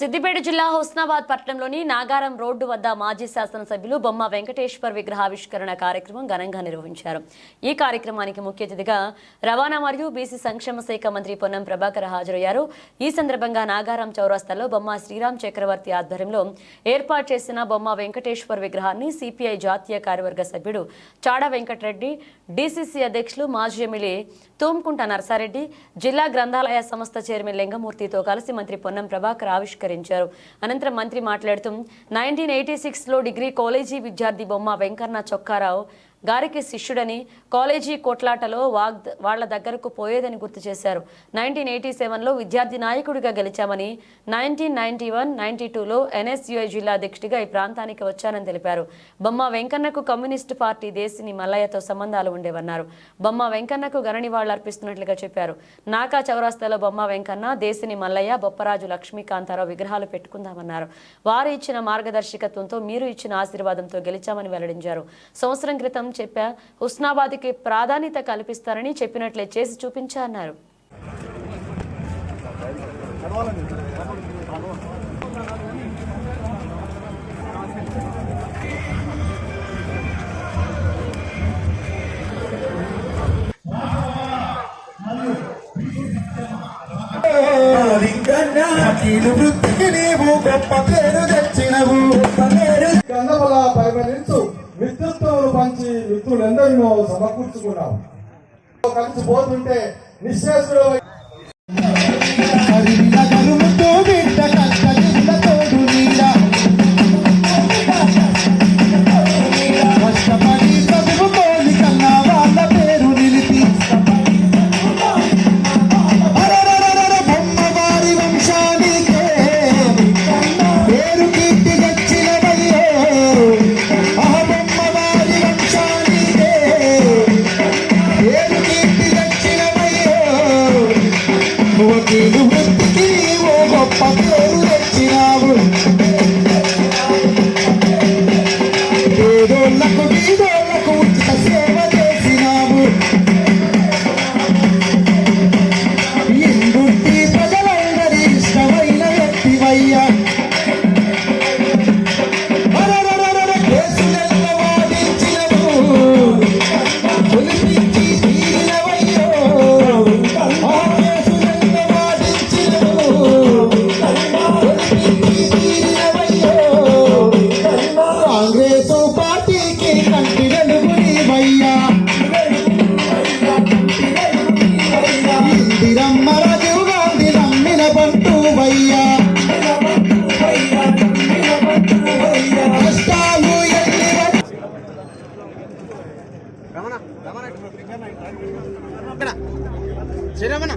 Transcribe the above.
సిద్దిపేట జిల్లా హుస్నాబాద్ పట్టణంలోని నాగారం రోడ్డు వద్ద మాజీ శాసనసభ్యులు బొమ్మ వెంకటేశ్వర్ విగ్రహావిష్కరణ కార్యక్రమం ఘనంగా నిర్వహించారు. ఈ కార్యక్రమానికి ముఖ్య అతిథిగా రవాణా మరియు బీసీ సంక్షేమ శాఖ మంత్రి పొన్నం ప్రభాకర్ హాజరయ్యారు. ఈ సందర్భంగా నాగారం చౌరస్తాలో బొమ్మ శ్రీరామ్ చక్రవర్తి ఆధ్వర్యంలో ఏర్పాటు చేసిన బొమ్మ వెంకటేశ్వర్ విగ్రహాన్ని సిపిఐ జాతీయ కార్యవర్గ సభ్యుడు చాడ వెంకటరెడ్డి, డీసీసీ అధ్యక్షులు మాజీ ఎమ్మెల్యే తూమ్కుంట నర్సారెడ్డి, జిల్లా గ్రంథాలయ సంస్థ చైర్మన్ లింగమూర్తితో కలిసి మంత్రి పొన్నం ప్రభాకర్ ఆవిష్కరించారు. అనంతరం మంత్రి మాట్లాడుతూ 1986లో డిగ్రీ కాలేజీ విద్యార్థి బొమ్మ వెంకన్న చొక్కారావు గారికి శిష్యుడని, కాలేజీ కొట్లాటలో వాళ్ల దగ్గరకు పోయేదని గుర్తు చేశారు. 1987లో విద్యార్థి నాయకుడిగా గెలిచామని, 1991-92లో ఎన్ఎస్యుఐ జిల్లా అధ్యక్షుడిగా ఈ ప్రాంతానికి వచ్చానని తెలిపారు. బొమ్మ వెంకన్నకు కమ్యూనిస్టు పార్టీ దేశిని మల్లయ్యతో సంబంధాలు ఉండేవన్నారు. బొమ్మ వెంకన్నకు ఘన నివాళులు అర్పిస్తున్నట్లుగా చెప్పారు. నాకా చౌరస్తాలో బొమ్మ వెంకన్న, దేశిని మల్లయ్య, బొప్పరాజు లక్ష్మీకాంతారావు విగ్రహాలు పెట్టుకుందామన్నారు. వారు ఇచ్చిన మార్గదర్శకత్వంతో, మీరు ఇచ్చిన ఆశీర్వాదంతో గెలిచామని వెల్లడించారు. సంవత్సరం క్రితం చెప్పా హుస్నాబాద్కి ప్రాధాన్యత కల్పిస్తారని, చెప్పినట్లే చేసి చూపించా అన్నారు. మిత్రుత్వం పంచి మిత్రులందరినో సమకూర్చుకున్నాం. కలిసి పోతుంటే నిశ్చేసుడు శ్రీరామణ